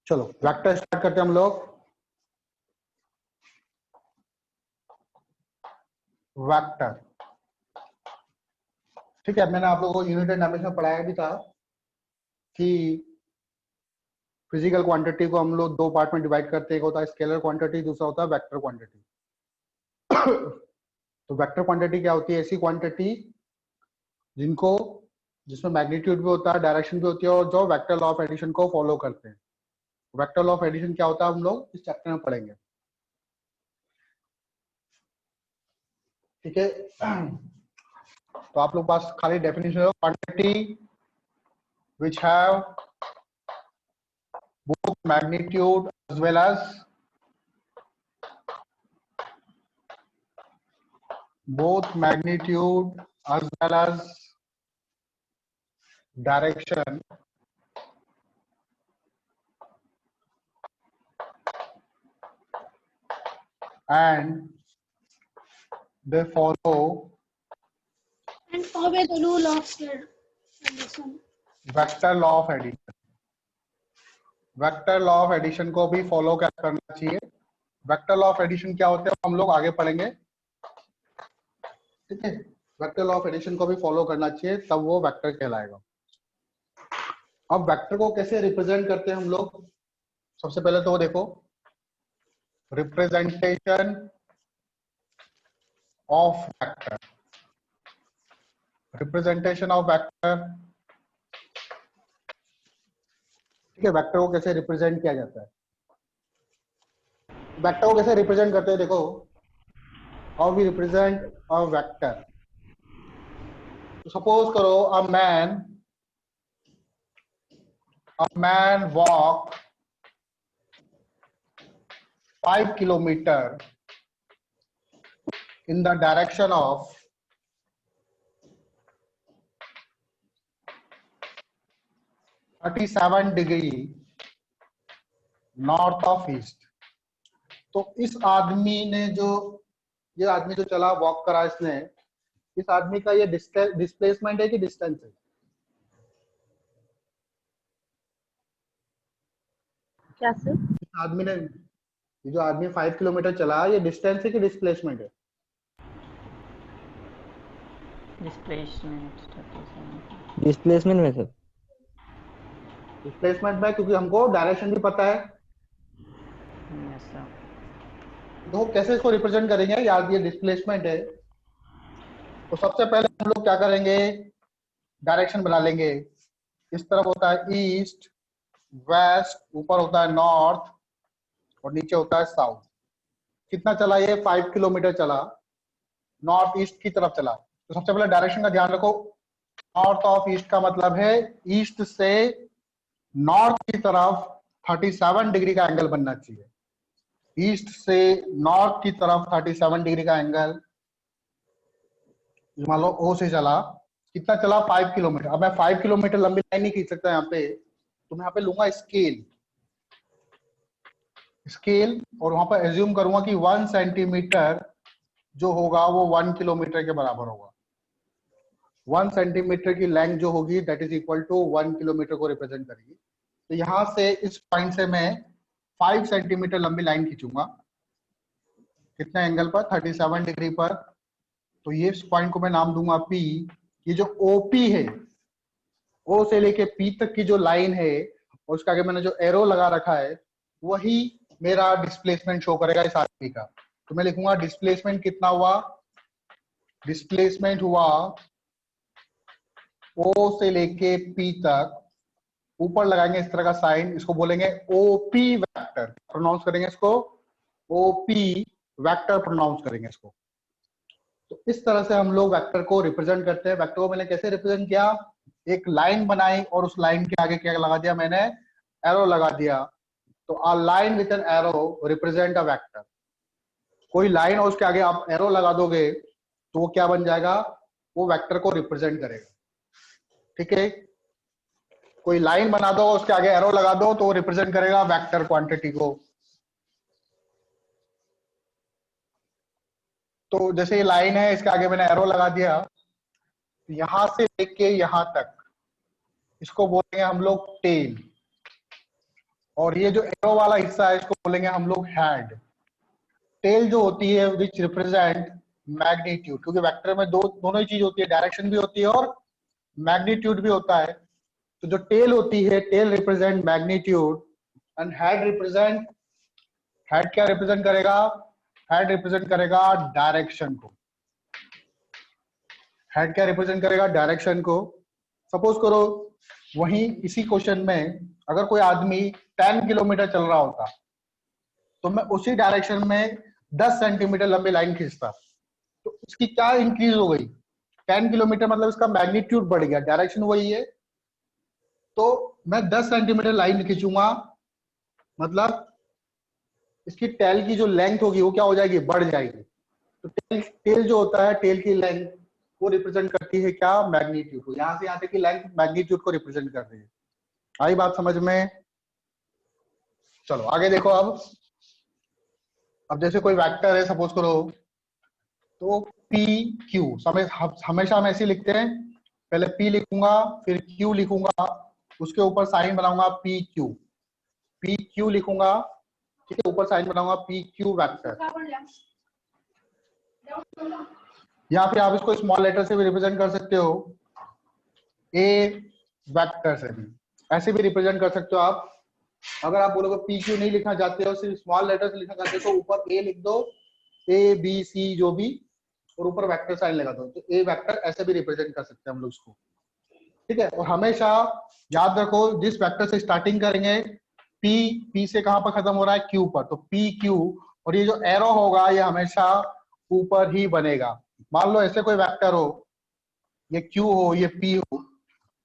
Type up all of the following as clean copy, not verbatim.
चलो vector start करते हैं हम लोग। वेक्टर, ठीक है। मैंने आप लोगों को यूनिट एंड डायमेंशन में पढ़ाया भी था कि फिजिकल क्वांटिटी को हम लोग दो पार्ट में डिवाइड करते हैं, एक होता है स्केलर क्वांटिटी, दूसरा होता है वेक्टर क्वांटिटी। तो वेक्टर क्वांटिटी क्या होती है? ऐसी क्वांटिटी जिसमें मैग्नीट्यूड भी होता है, डायरेक्शन भी होती है, और जो वेक्टर लॉ ऑफ एडिशन को फॉलो करते हैं। वेक्टर लॉ ऑफ एडिशन क्या होता है हम लोग इस चैप्टर में पढ़ेंगे, ठीक है। तो आप लोग पास खाली डेफिनेशन है, quantity which have both magnitude as well as direction and they follow and follow the rule of addition. Vector law of addition. Vector law of addition को भी फॉलो क्या करना चाहिए? वेक्टर लॉ ऑफ एडिशन क्या होते हैं हम लोग आगे पढ़ेंगे, ठीक है। वेक्टर लॉ ऑफ एडिशन को भी फॉलो करना चाहिए, तब वो वेक्टर कहलाएगा। अब वेक्टर को कैसे रिप्रेजेंट करते हैं हम लोग? सबसे पहले तो देखो, representation of vector. Representation of vector, ठीक है। वेक्टर को कैसे रिप्रेजेंट किया जाता है? वेक्टर को कैसे रिप्रेजेंट करते हैं? देखो, how we represent a vector. तो सपोज करो a man walk 5 kilometre in the direction of 37 degree north of east. तो इस आदमी ने ये आदमी जो चला, वॉक करा इसने, इस आदमी का ये डिस्प्लेसमेंट है कि डिस्टेंस है? क्या सर? इस आदमी ने, ये जो आदमी 5 किलोमीटर चला, ये डिस्टेंस है कि डिस्प्लेसमेंट है? डिस्प्लेसमेंट में सर। डिस्प्लेसमेंट में, क्योंकि हमको डायरेक्शन भी पता है। तो कैसे इसको रिप्रेजेंट करेंगे? यार ये डिस्प्लेसमेंट है, तो सबसे पहले हम लोग क्या करेंगे, डायरेक्शन बना लेंगे। इस तरफ होता है ईस्ट, वेस्ट, ऊपर होता है नॉर्थ और नीचे होता है साउथ। कितना चला ये? 5 किलोमीटर चला, नॉर्थ ईस्ट की तरफ चला। तो सबसे पहले डायरेक्शन का ध्यान रखो। नॉर्थ ऑफ ईस्ट का मतलब है ईस्ट से नॉर्थ की तरफ 37 डिग्री का एंगल बनना चाहिए। ईस्ट से नॉर्थ की तरफ 37 डिग्री का एंगल, मान लो ओ से चला, कितना चला? 5 किलोमीटर। अब मैं 5 किलोमीटर लंबी लाइन नहीं खींच सकता यहाँ पे, तो मैं यहाँ पे लूंगा स्केल और वहां पर एज्यूम करूंगा कि 1 सेंटीमीटर जो होगा वो 1 किलोमीटर के बराबर होगा। 1 सेंटीमीटर की लेंथ जो होगी that is equal to 1 kilometre को रिप्रेजेंट करेगी। तो यहां से इस पॉइंट से मैं 5 सेंटीमीटर लंबी लाइन खींचूंगा, कितने एंगल पर? 37 डिग्री पर। तो ये इस पॉइंट को मैं नाम दूंगा P। ये जो OP है, O से लेके P तक की जो लाइन है और उसके आगे मैंने जो एरो लगा रखा है, वही मेरा डिस्प्लेसमेंट शो करेगा इस आदमी का। तो मैं लिखूंगा डिस्प्लेसमेंट कितना हुआ? डिस्प्लेसमेंट हुआ O से लेके P तक, ऊपर लगाएंगे इस तरह का साइन, इसको बोलेंगे OP वेक्टर। प्रोनाउंस करेंगे इसको OP वेक्टर, प्रोनाउंस करेंगे इसको। तो इस तरह से हम लोग वेक्टर को रिप्रेजेंट करते हैं। वेक्टर को मैंने कैसे रिप्रेजेंट किया? एक लाइन बनाई और उस लाइन के आगे क्या लगा दिया मैंने? एरो लगा दिया। तो a line with an arrow represent a vector. कोई लाइन और उसके आगे आप एरो लगा दोगे तो वो क्या बन जाएगा? वो वेक्टर को रिप्रेजेंट करेगा, ठीक है। कोई लाइन बना दो, उसके आगे एरो लगा दो, तो वो रिप्रेजेंट करेगा वेक्टर क्वांटिटी को। तो जैसे ये लाइन है, इसके आगे मैंने एरो लगा दिया, यहां से लेके यहां तक, इसको बोलेंगे हम लोग टेल। और ये जो एरो वाला हिस्सा है इसको बोलेंगे हम लोग हेड। टेल जो होती है विच रिप्रेजेंट मैग्नीट्यूड, क्योंकि वेक्टर में दोनों ही चीज होती है, डायरेक्शन भी होती है और मैग्नीट्यूड भी होता है। तो जो टेल होती है, tail represent magnitude and head represent, head क्या रिप्रेजेंट करेगा? हेड रिप्रेजेंट करेगा डायरेक्शन को। हेड क्या रिप्रेजेंट करेगा? डायरेक्शन को। सपोज करो वहीं इसी क्वेश्चन में अगर कोई आदमी 10 किलोमीटर चल रहा होता तो मैं उसी डायरेक्शन में 10 सेंटीमीटर लंबी लाइन खींचता, तो इसकी क्या इंक्रीज हो गई? 10 किलोमीटर मतलब इसका मैग्नीट्यूड बढ़ गया, डायरेक्शन वही है, तो मैं 10 सेंटीमीटर लाइन खींचूंगा, मतलब इसकी टेल की जो लेंथ होगी वो क्या हो जाएगी? बढ़ जाएगी। तो टेल जो होता है, टेल की लेंथ वो रिप्रेजेंट करती है क्या? मैग्नीट्यूड को। यहां से यहाँ तक की लेंथ मैग्नीट्यूड को रिप्रेजेंट कर रही है। आई बात समझ में? चलो आगे देखो। अब जैसे कोई वेक्टर है सपोज करो, तो पी क्यू, हमेशा हम ऐसे लिखते हैं, पहले पी लिखूंगा फिर क्यू लिखूंगा, उसके ऊपर साइन बनाऊंगा पी क्यू लिखूंगा, ठीक है, ऊपर साइन बनाऊंगा पी क्यू वेक्टर। या फिर आप इसको स्मॉल लेटर से भी रिप्रेजेंट कर सकते हो, ए वेक्टर से भी ऐसे भी रिप्रेजेंट कर सकते हो आप। अगर आप बोलोगे पी क्यू नहीं लिखना चाहते हो, सिर्फ स्मॉल लेटर से लिखना चाहते हो, तो ऊपर ए लिख दो, ए बी सी जो भी, और ऊपर वेक्टर साइन लगा दो, तो ए वेक्टर ऐसे भी रिप्रेजेंट कर सकते हैं हम लोग उसको, ठीक है। और हमेशा याद रखो जिस वेक्टर से स्टार्टिंग करेंगे, पी से कहां पर खत्म हो रहा है? क्यू पर, तो पी क्यू, और ये जो एरो होगा ये हमेशा ऊपर ही बनेगा। मान लो ऐसे कोई वेक्टर हो, ये क्यू हो ये पी हो,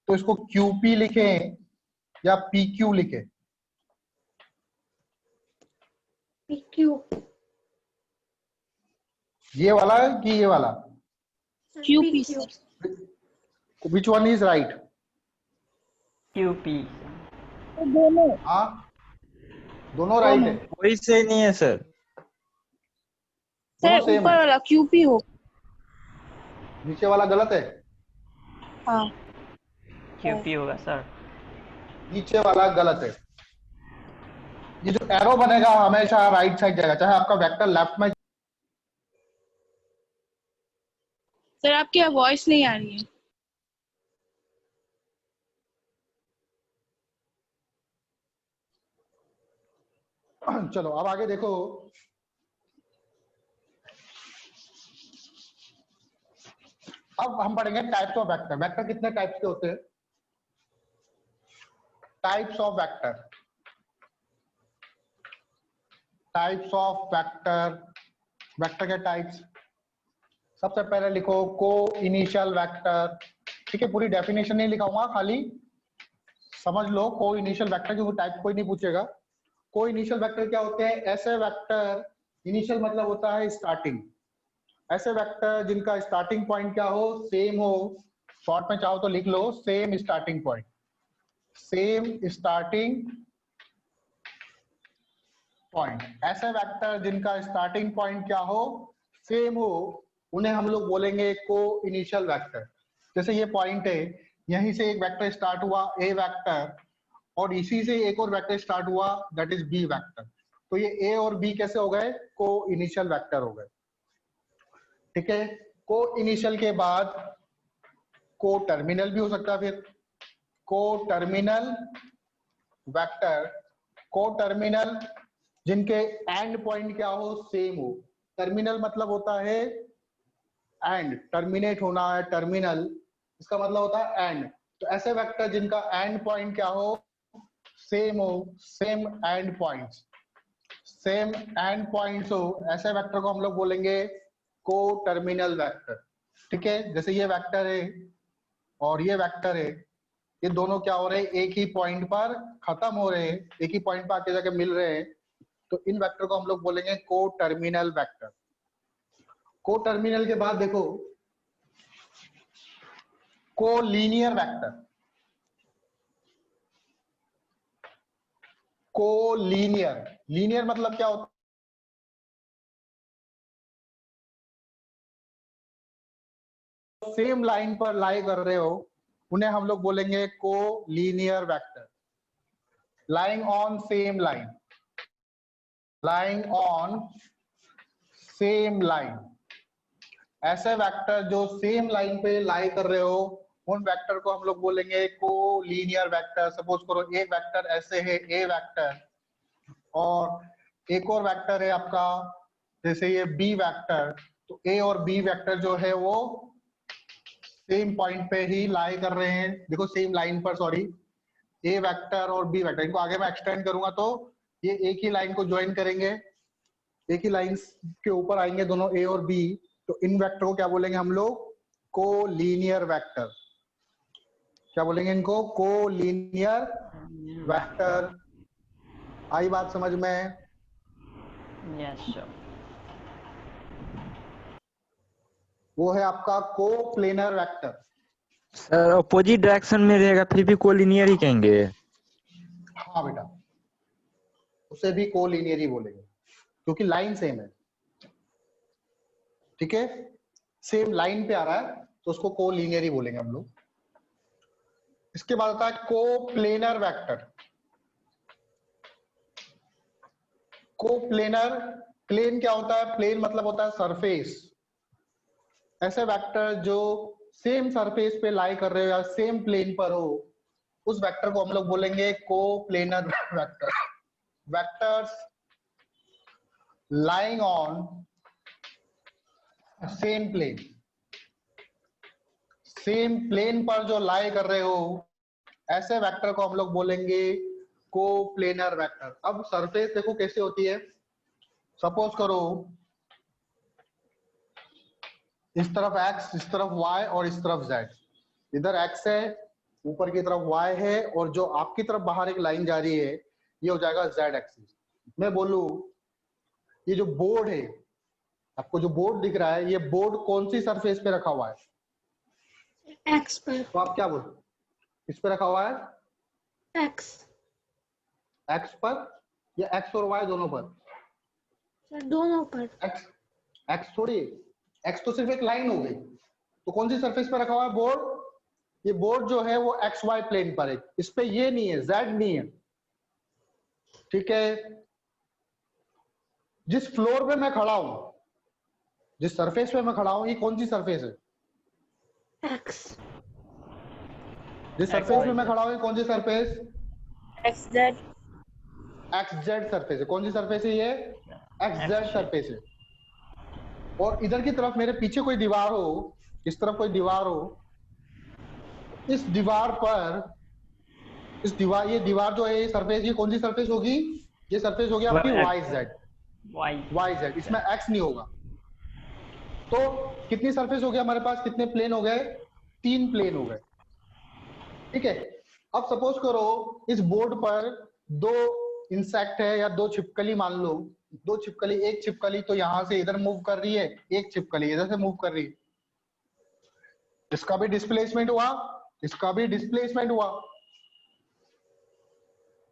तो इसको क्यू पी लिखें या पी क्यू लिखें? क्यू ये वाला कि ये वाला? Q P which one is right? QP। दोनों हाँ, दोनों राइट है, कोई सही नहीं है सर। दोनों सर सेम ऊपर है, वाला क्यूपी हो। नीचे वाला गलत है, हाँ QP होगा सर। नीचे वाला गलत है। ये जो एरो बनेगा हमेशा राइट साइड जाएगा, चाहे आपका वेक्टर लेफ्ट में। सर आपकी वॉइस नहीं आ रही है। चलो अब आगे देखो। अब हम पढ़ेंगे टाइप्स ऑफ वेक्टर। वेक्टर कितने टाइप्स के होते हैं? Types of vector, types of vector, vector के टाइप्स। सबसे पहले लिखो को इनिशियल वेक्टर, ठीक है, पूरी डेफिनेशन नहीं लिखाऊंगा, खाली समझ लो को इनिशियल वेक्टर, क्योंकि टाइप कोई नहीं पूछेगा। को इनिशियल वेक्टर क्या होते हैं? ऐसे वेक्टर, इनिशियल मतलब होता है स्टार्टिंग, ऐसे वेक्टर जिनका स्टार्टिंग पॉइंट क्या हो? सेम हो। शॉर्ट में चाहो तो लिख लो same starting point, same starting point. ऐसे वेक्टर जिनका स्टार्टिंग पॉइंट क्या हो? सेम हो, उन्हें हम लोग बोलेंगे को इनिशियल वेक्टर। जैसे ये पॉइंट है, यहीं से एक वेक्टर स्टार्ट हुआ ए वेक्टर, और इसी से एक और वेक्टर स्टार्ट हुआ दैट इज बी वेक्टर, तो ये ए और बी कैसे हो गए? को इनिशियल वेक्टर हो गए, ठीक है। को इनिशियल के बाद को टर्मिनल भी हो सकता है, फिर को टर्मिनल वेक्टर, को टर्मिनल जिनके एंड पॉइंट क्या हो? सेम हो। टर्मिनल मतलब होता है एंड, टर्मिनेट होना है, टर्मिनल इसका मतलब होता है एंड। तो ऐसे वेक्टर जिनका एंड पॉइंट क्या हो? सेम हो, same and points, same and points हो, ऐसे वेक्टर को हम लोग बोलेंगे को टर्मिनल वेक्टर, ठीक है। जैसे ये वेक्टर है और ये वेक्टर है, ये दोनों क्या हो रहे हैं? एक ही पॉइंट पर खत्म हो रहे हैं, एक ही पॉइंट पर आके जाके मिल रहे हैं, तो इन वेक्टर को हम लोग बोलेंगे को टर्मिनल वेक्टर। को टर्मिनल के बाद देखो को लीनियर वेक्टर, को लीनियर, लीनियर मतलब क्या होता है? सेम लाइन पर लाई कर रहे हो, उन्हें हम लोग बोलेंगे को linear vector. lying on same line, lying on same line। ऐसे वेक्टर जो सेम लाइन पे लाई कर रहे हो उन वेक्टर को हम लोग बोलेंगे कोलिनियर वेक्टर। सपोज करो एक वेक्टर ऐसे है ए वेक्टर, और एक और वेक्टर है आपका जैसे ये बी वेक्टर, तो ए और बी वेक्टर जो है वो सेम पॉइंट पे ही लाई कर रहे हैं, देखो सेम लाइन पर, सॉरी, ए वेक्टर और बी वेक्टर, इनको आगे मैं एक्सटेंड करूंगा तो ये एक ही लाइन को ज्वाइन करेंगे, एक ही लाइन के ऊपर आएंगे दोनों ए और बी, तो इन वेक्टर को क्या बोलेंगे हम लोग? Collinear vector. क्या बोलेंगे इनको? Collinear vector. आई बात समझ में? Yes, sir. वो है आपका coplanar vector. Sir opposite direction में रहेगा फिर भी कोलिनियर ही कहेंगे? हाँ बेटा, उसे भी कोलिनियर ही बोलेंगे क्योंकि लाइन सेम है। ठीक है, सेम लाइन पे आ रहा है तो उसको कोलिनियर ही बोलेंगे हम लोग। इसके बाद आता है कोप्लेनर वेक्टर। कोप्लेनर, प्लेन क्या होता है? प्लेन मतलब होता है सरफेस। ऐसे वेक्टर जो सेम सरफेस पे लाई कर रहे हो या सेम प्लेन पर हो, उस वेक्टर को हम लोग बोलेंगे coplanar vector. Vectors lying on same plane, same plane पर जो लाई कर रहे हो ऐसे वेक्टर को हम लोग बोलेंगे कोप्लेनर वेक्टर। अब सरफेस देखो कैसे होती है। सपोज करो इस तरफ x, इस तरफ y और इस तरफ z। इधर x है, ऊपर की तरफ y है, और जो आपकी तरफ बाहर एक लाइन जा रही है ये हो जाएगा z एक्सिस। मैं बोलूं ये जो बोर्ड है, आपको जो बोर्ड दिख रहा है, ये बोर्ड कौन सी सरफेस पे रखा हुआ है? एक्स पर। तो आप क्या बोलो, किस पे रखा हुआ है? एक्स। x पर या x और y दोनों पर? सर दोनों पर। x थोड़ी, x तो सिर्फ एक लाइन हो गई। तो कौन सी सरफेस पे रखा हुआ है बोर्ड? ये बोर्ड जो है वो एक्स वाई प्लेन पर है, इस पे ये नहीं है, z नहीं है। ठीक है, जिस फ्लोर पे मैं खड़ा हूं, जिस सरफेस पे मैं खड़ा हूं, ये कौन सी सरफेस है? एक्स। जिस सरफेस पे मैं खड़ा हूं ये कौन सी surface? X Z. X Z surface है। कौन सी सरफेस है ये? एक्स जेड सरफेस है। और इधर की तरफ मेरे पीछे कोई दीवार हो, इस तरफ कोई दीवार हो, इस दीवार पर, इस दीवार, ये दीवार जो है ये सरफेस, ये कौन सी सरफेस होगी? ये सरफेस होगी आपकी वाई जेड। वाई जेड, इसमें एक्स नहीं होगा। तो कितनी सरफेस हो गया हमारे पास? कितने प्लेन हो गए? 3 प्लेन हो गए। ठीक है, अब सपोज करो इस बोर्ड पर 2 इंसेक्ट है या 2 छिपकली मान लो। 2 छिपकली, एक छिपकली तो यहां से इधर मूव कर रही है, एक छिपकली इधर से मूव कर रही है। इसका भी डिस्प्लेसमेंट हुआ, इसका भी डिस्प्लेसमेंट हुआ,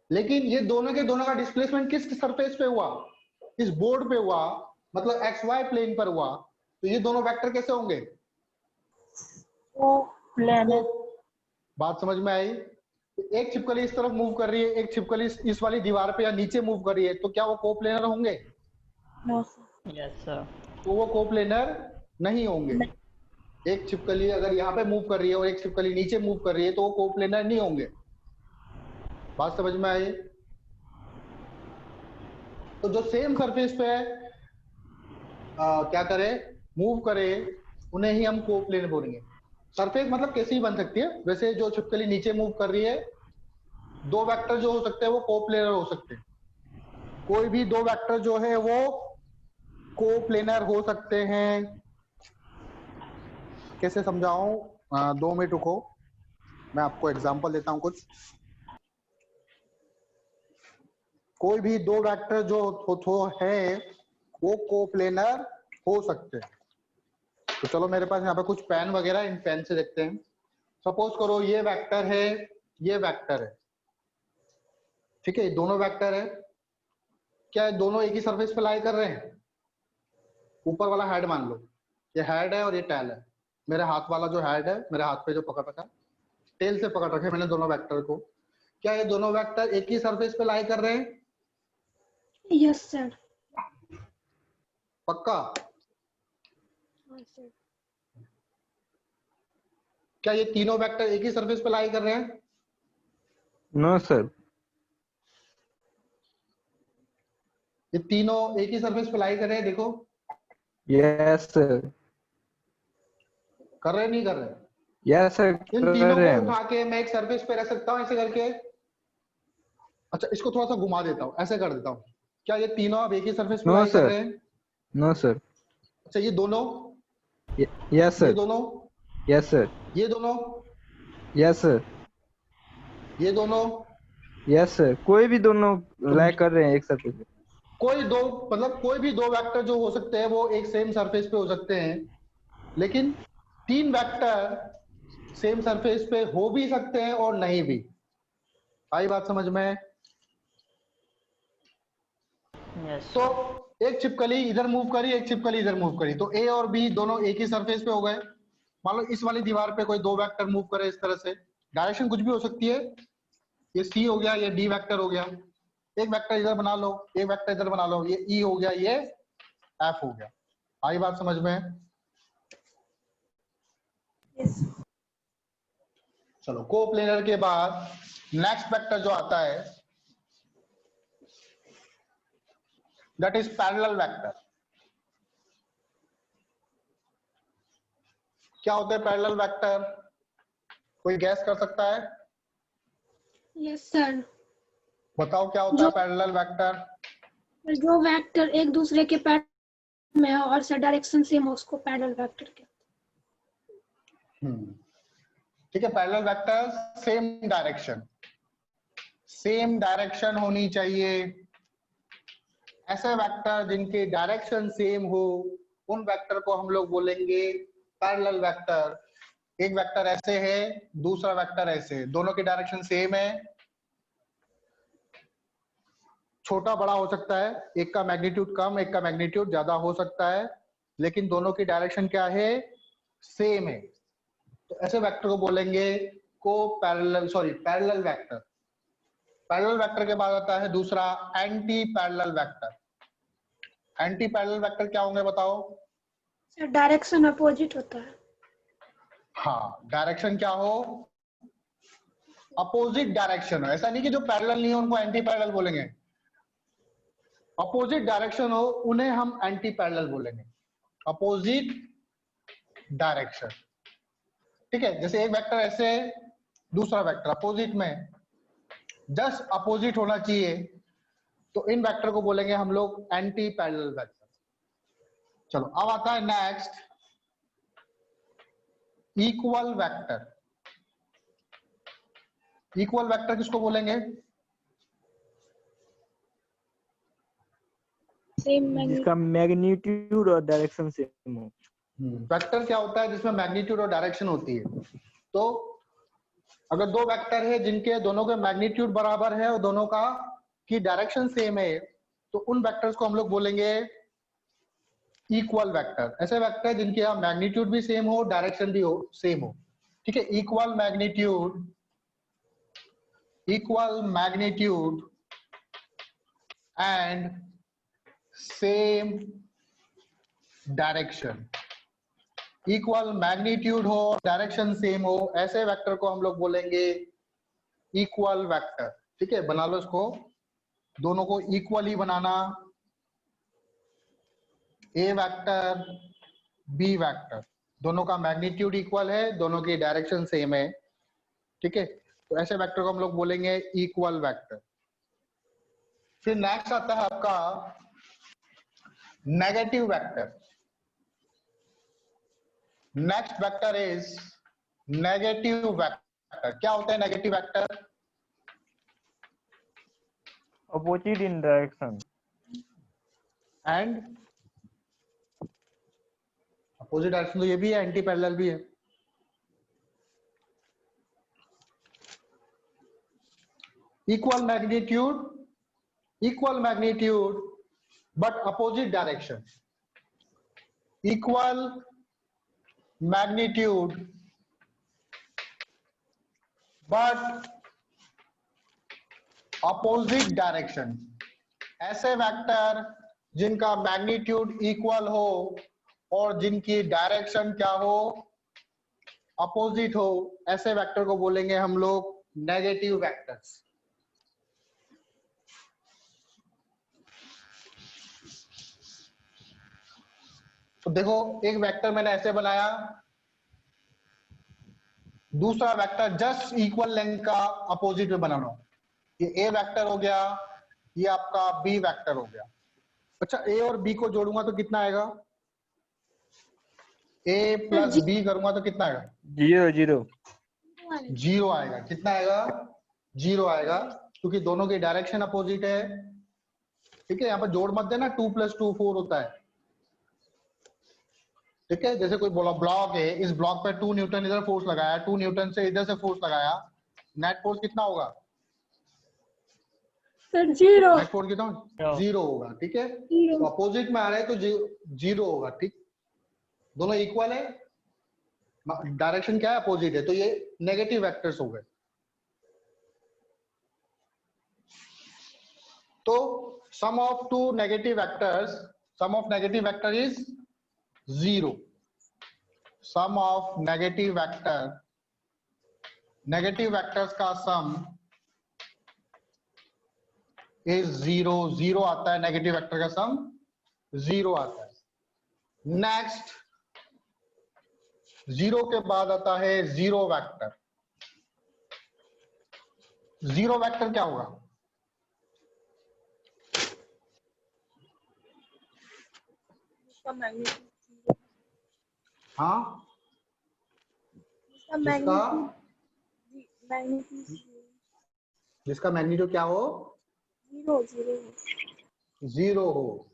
लेकिन ये दोनों के दोनों का डिस्प्लेसमेंट किस सरफेस पे हुआ? इस बोर्ड पे हुआ, मतलब एक्स वाई प्लेन पर हुआ। तो ये दोनों वेक्टर कैसे होंगे? कोप्लेनर। बात समझ में आई? एक छिपकली इस तरफ मूव कर रही है, एक छिपकली इस वाली दीवार पे या नीचे मूव कर रही है, तो क्या वो कोप्लेनर होंगे? No Yes, sir. तो वो कोप्लेनर नहीं होंगे। एक छिपकली अगर यहाँ पे मूव कर रही है और एक छिपकली नीचे मूव कर रही है तो वो कोप्लेनर नहीं होंगे। बात समझ में आई? तो जो सेम सरफेस पे क्या करे, मूव करे, उन्हें ही हम कोप्लेनर बोलेंगे। सरफेस मतलब कैसी ही बन सकती है। वैसे जो छिपकली नीचे मूव कर रही है, 2 वेक्टर जो हो सकते हैं वो कोप्लेनर हो सकते हैं। कोई भी 2 वेक्टर जो है वो कोप्लेनर हो सकते हैं। कैसे समझाऊं? 2 मिनट रुको, मैं आपको एग्जांपल देता हूं कुछ। कोई भी 2 वेक्टर जो है वो कोप्लेनर हो सकते हैं। तो चलो मेरे पास यहाँ पे कुछ पेन वगैरह, इन पेन से देखते हैं। सपोज करो ये वेक्टर है, ये वेक्टर है। ठीक है, दोनों वेक्टर है। क्या ये दोनों एक ही सरफेस पे लाई कर रहे हैं? ऊपर वाला हेड मान लो, ये हेड है और ये टेल है। मेरे हाथ वाला जो हेड है, मेरे हाथ पे जो पकड़ रखा है, टेल से पकड़ रखे मैंने दोनों वेक्टर को। क्या ये दोनों वेक्टर एक ही सरफेस पे लाई कर रहे हैं? Yes, sir. पक्का? Yes, sir. क्या ये तीनों वेक्टर एक ही सरफेस पे लाई कर रहे हैं? No sir. ये तीनों एक ही सरफेस पे लाई कर रहे हैं, देखो। Yes sir. कर रहे हैं, नहीं कर रहे? यस सर इन कर तीनों रहे को हैं। उठा के मैं एक सरफेस पे रख सकता हूं ऐसे करके। अच्छा, इसको थोड़ा सा घुमा देता हूं, ऐसे कर देता हूं। क्या ये तीनों अब एक ही सरफेस पे नो लाई कर सर। रहे हैं? No sir. अच्छा, ये दोनों, यस ये सर। दोनों, यस सर। ये दोनों, यस सर। ये दोनों। यस सर, कोई भी दोनों तो लाइक कर रहे हैं एक सरफेस पे। कोई दो, मतलब कोई भी दो वेक्टर जो हो सकते हैं वो एक सेम सरफेस पे हो सकते हैं, लेकिन तीन वेक्टर सेम सरफेस पे हो भी सकते हैं और नहीं भी। आई बात समझ में? Yes, तो sir. एक छिपकली इधर मूव करी, एक छिपकली इधर मूव करी, तो ए और बी दोनों एक ही सरफेस पे हो गए। मान लो इस वाली दीवार पे कोई दो वेक्टर मूव करे इस तरह से, डायरेक्शन कुछ भी हो सकती है। ये सी हो गया, ये डी वेक्टर हो गया। एक वेक्टर इधर बना लो, एक वेक्टर इधर बना लो, ये ई हो गया, ये एफ हो गया। आई बात समझ में? Yes. चलो, कोप्लेनर के बाद नेक्स्ट वेक्टर जो आता है दैट इज पैरेलल वेक्टर। क्या होता है पैरेलल वेक्टर? कोई गैस कर सकता है? Yes, sir. बताओ क्या होता है पैरेलल वेक्टर? जो वेक्टर एक दूसरे के पैरेलल में हो और से डायरेक्शन सेम हो उसको पैरेलल वेक्टर कहते ठीक है, पैरेलल वेक्टर सेम डायरेक्शन होनी चाहिए। ऐसे वेक्टर जिनकी डायरेक्शन सेम हो उन वेक्टर को हम लोग बोलेंगे पैरेलल वेक्टर। एक वेक्टर ऐसे है, दूसरा वेक्टर ऐसे, दोनों की डायरेक्शन सेम है। छोटा बड़ा हो सकता है, एक का मैग्नीट्यूड कम, एक का मैग्नीट्यूड ज्यादा हो सकता है, लेकिन दोनों की डायरेक्शन क्या है? सेम है। तो ऐसे वेक्टर को बोलेंगे पैरेलल वेक्टर। पैरेलल वेक्टर के बाद आता है दूसरा anti parallel vector. Anti parallel vector क्या होंगे बताओ? हैं। डायरेक्शन अपोजिट होता है। हाँ, डायरेक्शन क्या हो? अपोजिट डायरेक्शन हो। ऐसा नहीं कि जो पैरेलल नहीं है उनको एंटी पैरेलल बोलेंगे। अपोजिट डायरेक्शन हो उन्हें हम एंटी पैरेलल बोलेंगे। अपोजिट डायरेक्शन, ठीक है। जैसे एक वेक्टर ऐसे है, दूसरा वेक्टर अपोजिट में, जस्ट अपोजिट होना चाहिए, तो इन वेक्टर को बोलेंगे हम लोग एंटी पैरेलल वेक्टर। चलो, अब आता है next equal vector. Equal vector किसको बोलेंगे? सेम जिसका मैग्नीट्यूड और डायरेक्शन सेम हो। वेक्टर क्या होता है? जिसमें मैग्नीट्यूड और डायरेक्शन होती है। तो अगर दो वेक्टर है जिनके दोनों के मैग्नीट्यूड बराबर है और दोनों का की डायरेक्शन सेम है, तो उन वेक्टर्स को हम लोग बोलेंगे इक्वल वेक्टर। ऐसे वेक्टर जिनके यहाँ मैग्नीट्यूड भी सेम हो, डायरेक्शन भी हो सेम हो, ठीक है। Equal magnitude and same direction. Equal magnitude हो, डायरेक्शन सेम हो, ऐसे वेक्टर को हम लोग बोलेंगे इक्वल वेक्टर। ठीक है, बना लो इसको, दोनों को इक्वली बनाना। ए वेक्टर, बी वेक्टर, दोनों का मैग्नीट्यूड इक्वल है, दोनों की डायरेक्शन सेम है, ठीक है। तो ऐसे वेक्टर को हम लोग बोलेंगे इक्वल वेक्टर। फिर नेक्स्ट आता है आपका negative vector. Next vector is negative vector. क्या होता है negative vector? Opposite in direction. And opposite direction तो ये भी है, एंटी पैरेलल भी है। Equal magnitude but opposite direction. Equal magnitude but opposite direction, ऐसे वेक्टर जिनका मैग्नीट्यूड इक्वल हो और जिनकी डायरेक्शन क्या हो, अपोजिट हो, ऐसे वेक्टर को बोलेंगे हम लोग नेगेटिव वेक्टर्स। तो देखो एक वेक्टर मैंने ऐसे बनाया, दूसरा वेक्टर जस्ट इक्वल लेंथ का अपोजिट में बनाना, ये ए वेक्टर हो गया, ये आपका बी वेक्टर हो गया। अच्छा ए और बी को जोड़ूंगा तो कितना आएगा, ए प्लस बी करूंगा तो कितना आएगा, 0 0 जीरो आएगा। कितना आएगा, जीरो आएगा, क्योंकि दोनों की डायरेक्शन अपोजिट है। ठीक है, यहाँ पर जोड़ मत देना, 2 + 2 4 होता है। ठीक है, जैसे कोई बोला ब्लॉक है, इस ब्लॉक पे 2 न्यूटन इधर फोर्स लगाया, 2 न्यूटन से इधर से फोर्स लगाया, नेट फोर्स कितना होगा, सर 0 नेट फोर्स कितना, 0 होगा। ठीक है, तो अपोजिट में आ रहे हैं तो 0 होगा। ठीक, दोनों इक्वल है, डायरेक्शन क्या है, अपोजिट है, तो ये नेगेटिव वेक्टर्स हो गए। तो sum of two negative vectors, sum of negative vector is 0। Sum of negative vector, negative vectors का सम इज 0। 0 आता है, नेगेटिव वेक्टर का सम 0 आता है। नेक्स्ट, 0 के बाद आता है जीरो वेक्टर। जीरो वेक्टर क्या होगा, हाँ, जिसका मैग्नीट्यूड क्या हो, 0 हो।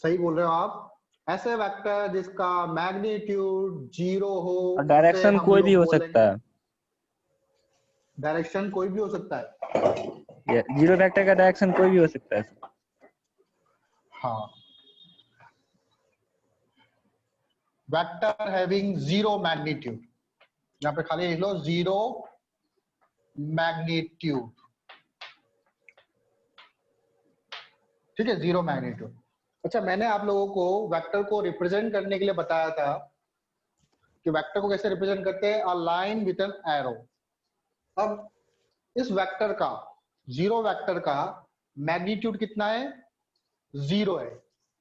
सही बोल रहे हो आप, ऐसे वेक्टर जिसका मैग्नीट्यूड 0 हो, और डायरेक्शन कोई भी हो सकता है, डायरेक्शन कोई भी हो सकता है, 0 वेक्टर का डायरेक्शन कोई भी हो सकता है। हाँ, वेक्टर हैविंग 0 मैग्नीट्यूड, यहाँ पे खाली लिख लो 0 मैग्नीट्यूड। ठीक है, 0 मैग्नीट्यूड। अच्छा, मैंने आप लोगों को वेक्टर को रिप्रेजेंट करने के लिए बताया था कि वेक्टर को कैसे रिप्रेजेंट करते हैं, a line with an arrow. अब इस वेक्टर का, 0 वेक्टर का मैग्नीट्यूड कितना है, 0 है,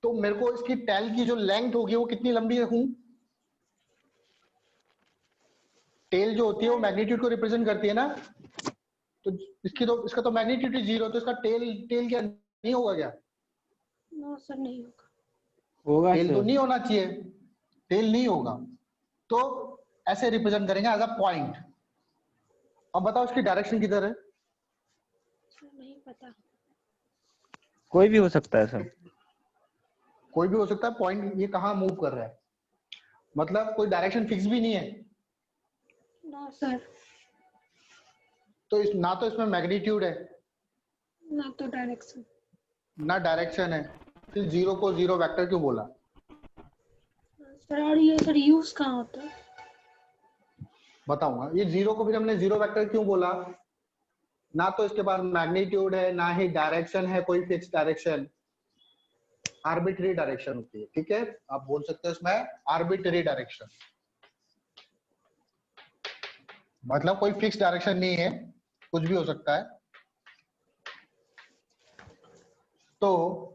तो मेरे को इसकी टेल की जो लेंथ होगी वो कितनी लंबी रखूं, टेल जो होती है वो मैग्नीट्यूड को रिप्रेजेंट करती है ना, तो इसका तो मैग्नीट्यूड 0, तो इसका टेल क्या नहीं होगा क्या, नो सर नहीं होगा टेल तो सर। नहीं होना चाहिए, टेल नहीं होगा, तो ऐसे रिप्रेजेंट करेंगे एज अ पॉइंट। अब बताओ इसकी डायरेक्शन किधर है, सर नहीं पता। कोई भी हो सकता है सर, कोई भी हो सकता है, पॉइंट ये कहाँ मूव कर रहा है, मतलब कोई डायरेक्शन फिक्स भी नहीं है। नो सर, तो ना तो इसमें मैग्नीट्यूड है ना तो डायरेक्शन। ना डायरेक्शन है, फिर 0 को 0 वेक्टर क्यों बोला, सर और ये सर यूज कहाँ होता है, बताऊंगा। ये 0 को फिर हमने 0 वेक्टर क्यों बोला, ना तो इसके पास मैग्नीट्यूड है, ना ही डायरेक्शन है, कोई फिक्स डायरेक्शन, आर्बिट्ररी डायरेक्शन होती है। ठीक है, आप बोल सकते हो इसमें आर्बिट्ररी डायरेक्शन, मतलब कोई फिक्स डायरेक्शन नहीं है, कुछ भी हो सकता है। तो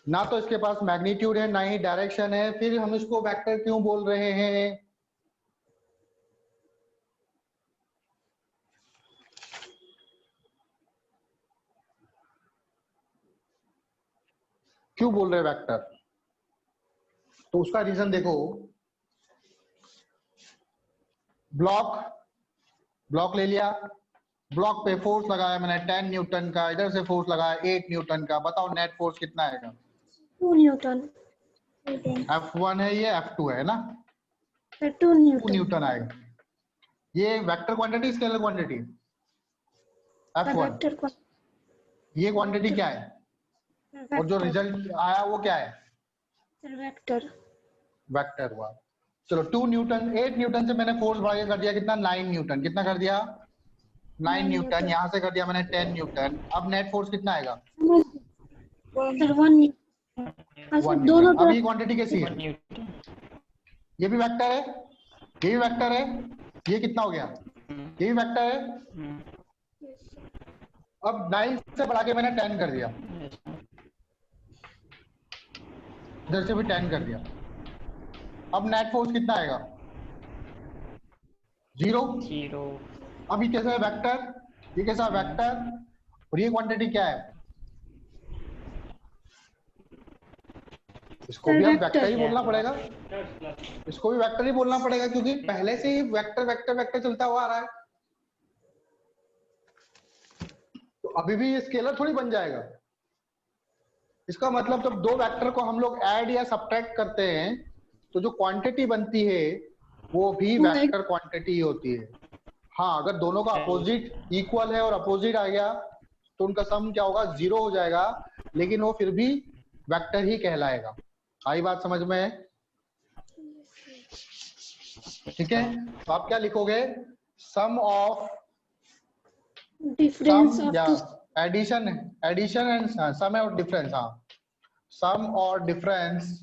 ना तो इसके पास मैग्नीट्यूड है, ना ही डायरेक्शन है, फिर हम इसको वेक्टर क्यों बोल रहे हैं, क्यों बोल रहे वेक्टर, तो उसका रीजन देखो। ब्लॉक ले लिया, ब्लॉक पे फोर्स लगाया मैंने 10 न्यूटन का, इधर से फोर्स लगाया 8 न्यूटन का, बताओ नेट फोर्स कितना आएगा, 2 न्यूटन। F1 है, ये F2 है ना, सर 2 2 न्यूटन आएगा। ये vector quantity, scalar quantity, F1, vector को ये क्वांटिटी क्या है, और जो रिजल्ट आया वो क्या है, सर वेक्टर। वेक्टर हुआ। चलो 2 न्यूटन, 8 न्यूटन से मैंने फोर्स भाग कर दिया कितना, 9 न्यूटन, कितना कर दिया, 9 न्यूटन, यहाँ से कर दिया मैंने 10 न्यूटन। अब नेट फोर्स कितना आएगा? Sir 1 Newton. 1 दोनों न्यूटन। अब ये क्वांटिटी कैसी है? न्यूटन। ये भी वेक्टर है, ये भी वेक्टर है, ये कितना हो गया? ये भी वेक्टर है। अब 9 से बढ़ा के मैंने 10 कर दिया, Yes, sir. इधर से भी 10 कर दिया। अब नेट फोर्स कितना आएगा? 0। 0. अब ये कैसा है? वेक्टर। ये कैसा है? वेक्टर। और ये क्वांटिटी क्या है? इसको भी हम वेक्टर ही बोलना पड़ेगा, इसको भी वेक्टर ही बोलना पड़ेगा, क्योंकि पहले से ही वेक्टर वेक्टर वेक्टर चलता हुआ आ रहा है। तो अभी भी ये स्केलर थोड़ी बन जाएगा। इसका मतलब जब दो वेक्टर को हम लोग ऐड या सब्ट्रैक्ट करते हैं तो जो क्वांटिटी बनती है वो भी वेक्टर क्वांटिटी होती है। हाँ, अगर दोनों का अपोजिट इक्वल है और अपोजिट आ गया तो उनका सम क्या होगा? 0 हो जाएगा, लेकिन वो फिर भी वेक्टर ही कहलाएगा। आई बात समझ में? ठीक है, तो आप क्या लिखोगे? सम ऑफ डिफरेंस सम ऑफ या टू एडिशन एंड सम और डिफरेंस। हाँ, सम और difference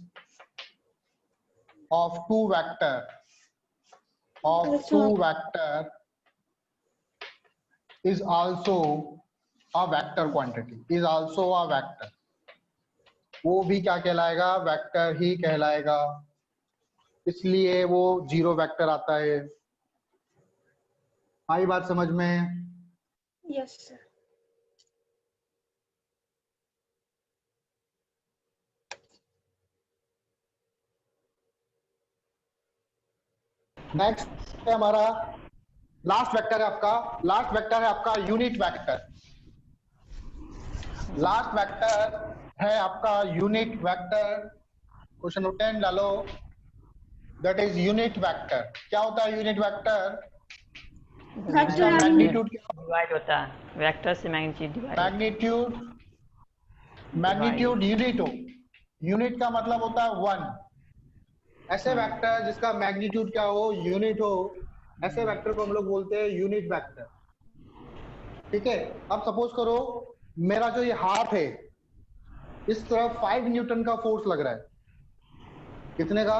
of two vector is also a vector quantity, is also a vector। वो भी क्या कहलाएगा? वेक्टर ही कहलाएगा, इसलिए वो 0 वेक्टर आता है। आई बात समझ में? Yes sir. नेक्स्ट है हमारा लास्ट वेक्टर है आपका, लास्ट वेक्टर है आपका यूनिट वेक्टर। लास्ट वेक्टर है आपका यूनिट वेक्टर। क्वेश्चन नंबर 10 डालो, दैट इज यूनिट वेक्टर। क्या होता है यूनिट वेक्टर? इसका मैग्नीट्यूड डिवाइड होता है, वेक्टर से मैग्नीट्यूड डिवाइड। मैग्नीट्यूड यूनिट हो, यूनिट का मतलब होता है 1। ऐसे वेक्टर जिसका मैग्नीट्यूड क्या हो? यूनिट हो, ऐसे वेक्टर को हम लोग बोलते हैं यूनिट वेक्टर। ठीक है, अब सपोज करो मेरा जो ये हाथ है, इस तरफ 5 न्यूटन का फोर्स लग रहा है। कितने का?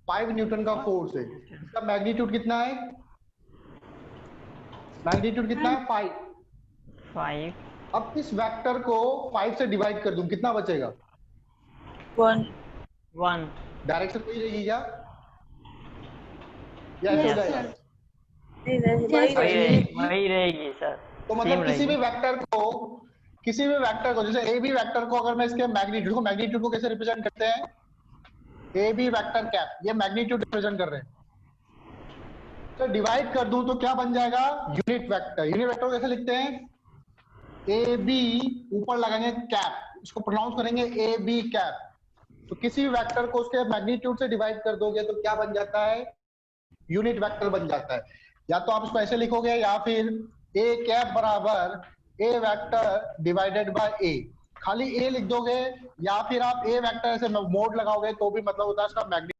5 न्यूटन का फोर्स है। इसका मैग्नीट्यूड कितना है? मैग्नीट्यूड कितना है? 5। अब इस वेक्टर को 5 से डिवाइड कर दूं, कितना बचेगा? 1। डायरेक्शन वही रहेगी क्या? या ऐसे हो जाएगा? वही रहेगी सर। तो मतलब किसी भी वेक्टर को जैसे ए बी वेक्टर को अगर मैं इसके मैग्नीट्यूड को कैसे रिप्रेजेंट करते हैं? ए बी वेक्टर कैप, ये मैग्नीट्यूड रिप्रेजेंट कर रहे हैं। तो डिवाइड कर दूं तो क्या बन जाएगा? Unit vector. यूनिट वेक्टर को कैसे लिखते हैं? ए बी ऊपर लगाएंगे कैप, इसको प्रोनाउंस करेंगे ए बी कैप। तो किसी भी वेक्टर को उसके मैग्नीट्यूड से डिवाइड कर दोगे तो क्या बन जाता है? यूनिट वेक्टर बन जाता है। या तो आप इसको ऐसे लिखोगे, या फिर ए कैप बराबर ए वेक्टर डिवाइडेड बाय ए, खाली ए लिख दोगे, या फिर आप ए वेक्टर ऐसे मोड लगाओगे तो भी मतलब होता है इसका मैग्नीट्यूड